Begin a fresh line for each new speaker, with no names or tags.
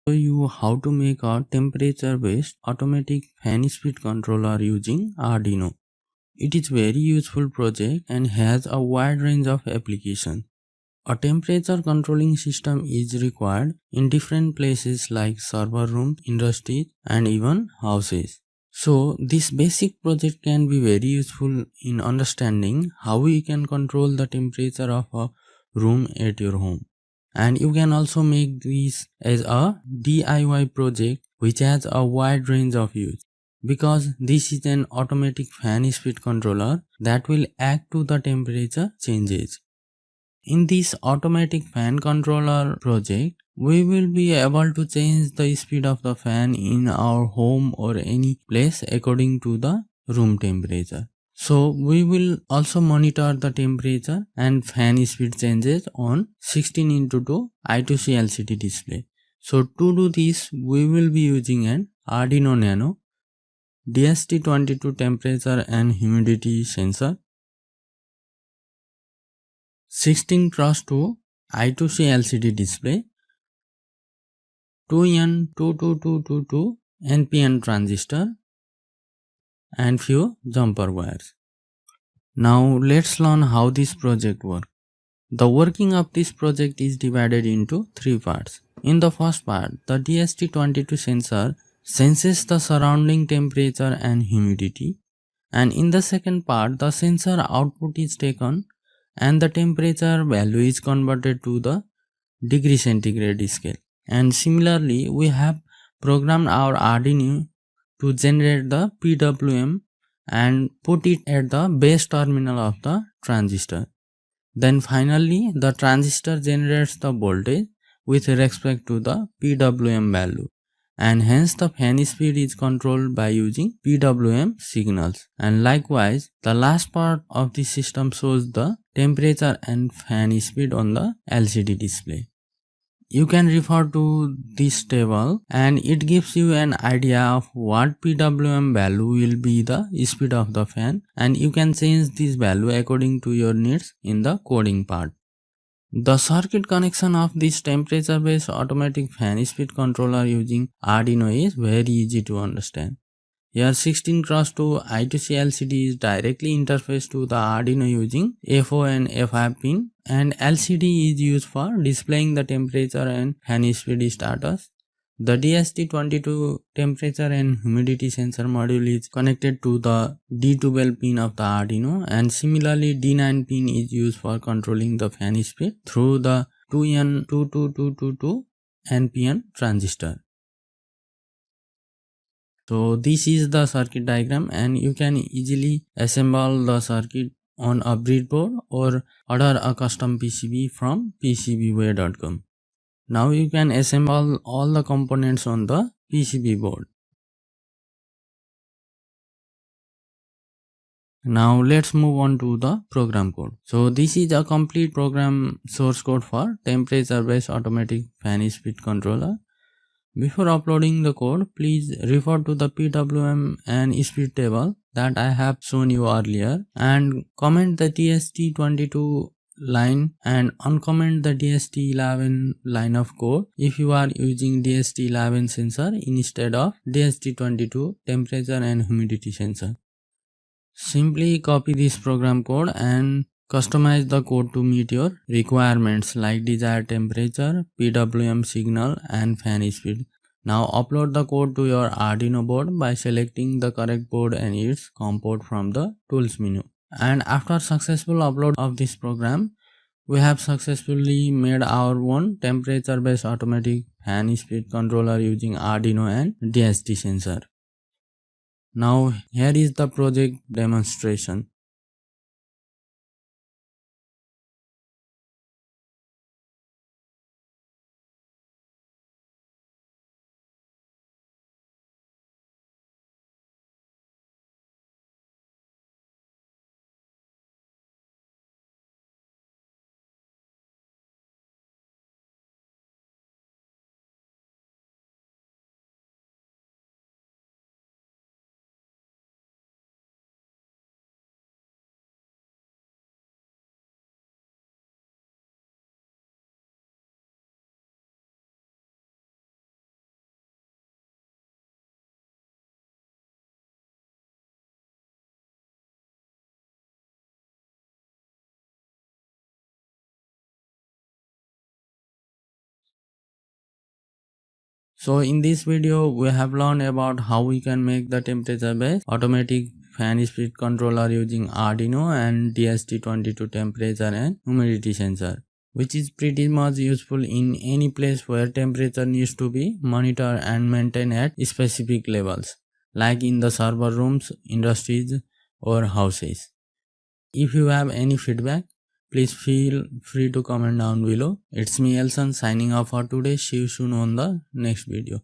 Show you how to make a temperature based automatic fan speed controller using Arduino. It is very useful project and has a wide range of applications. A temperature controlling system is required in different places like server rooms, industries and even houses. So this basic project can be very useful in understanding how we can control the temperature of a room at your home. And you can also make this as a DIY project which has a wide range of use, because this is an automatic fan speed controller that will act to the temperature changes. In this automatic fan controller project, we will be able to change the speed of the fan in our home or any place according to the room temperature. So we will also monitor the temperature and fan speed changes on 16:2 I2C LCD display. So to do this, we will be using an Arduino Nano DHT22 temperature and humidity sensor, 16x2 I2C LCD display, 2N22222 NPN transistor and few jumper wires. Now let's learn how this project works. The working of this project is divided into three parts. In the first part, the DHT22 sensor senses the surrounding temperature and humidity, and in the second part, the sensor output is taken and the temperature value is converted to the degree centigrade scale. And similarly, we have programmed our Arduino to generate the PWM and put it at the base terminal of the transistor. Then finally, the transistor generates the voltage with respect to the PWM value, and hence the fan speed is controlled by using PWM signals. And likewise, the last part of the system shows the temperature and fan speed on the LCD display. You can refer to this table and it gives you an idea of what PWM value will be the speed of the fan, and you can change this value according to your needs in the coding part. The circuit connection of this temperature based automatic fan speed controller using Arduino is very easy to understand. Here 16x2 I2C LCD is directly interfaced to the Arduino using F4 and F5 pin, and LCD is used for displaying the temperature and fan speed status. The DHT22 temperature and humidity sensor module is connected to the D12 pin of the Arduino, and similarly D9 pin is used for controlling the fan speed through the 2N22222 NPN transistor. So this is the circuit diagram, and you can easily assemble the circuit on a breadboard or order a custom PCB from PCBway.com. Now you can assemble all the components on the PCB board. Now let's move on to the program code. So this is a complete program source code for temperature based automatic fan speed controller. Before uploading the code, please refer to the PWM and speed table that I have shown you earlier, and comment the DHT22 line and uncomment the DHT11 line of code if you are using DHT11 sensor instead of DHT22 temperature and humidity sensor. Simply copy this program code and customize the code to meet your requirements like desired temperature, PWM signal and fan speed. Now upload the code to your Arduino board by selecting the correct board and its COM port from the tools menu. And after successful upload of this program, we have successfully made our own temperature based automatic fan speed controller using Arduino and DHT sensor. Now here is the project demonstration. So in this video we have learned about how we can make the temperature based automatic fan speed controller using Arduino and DHT22 temperature and humidity sensor, which is pretty much useful in any place where temperature needs to be monitored and maintained at specific levels, like in the server rooms, industries or houses. If you have any feedback, please feel free to comment down below. It's me Elson signing off for today. See you soon on the next video.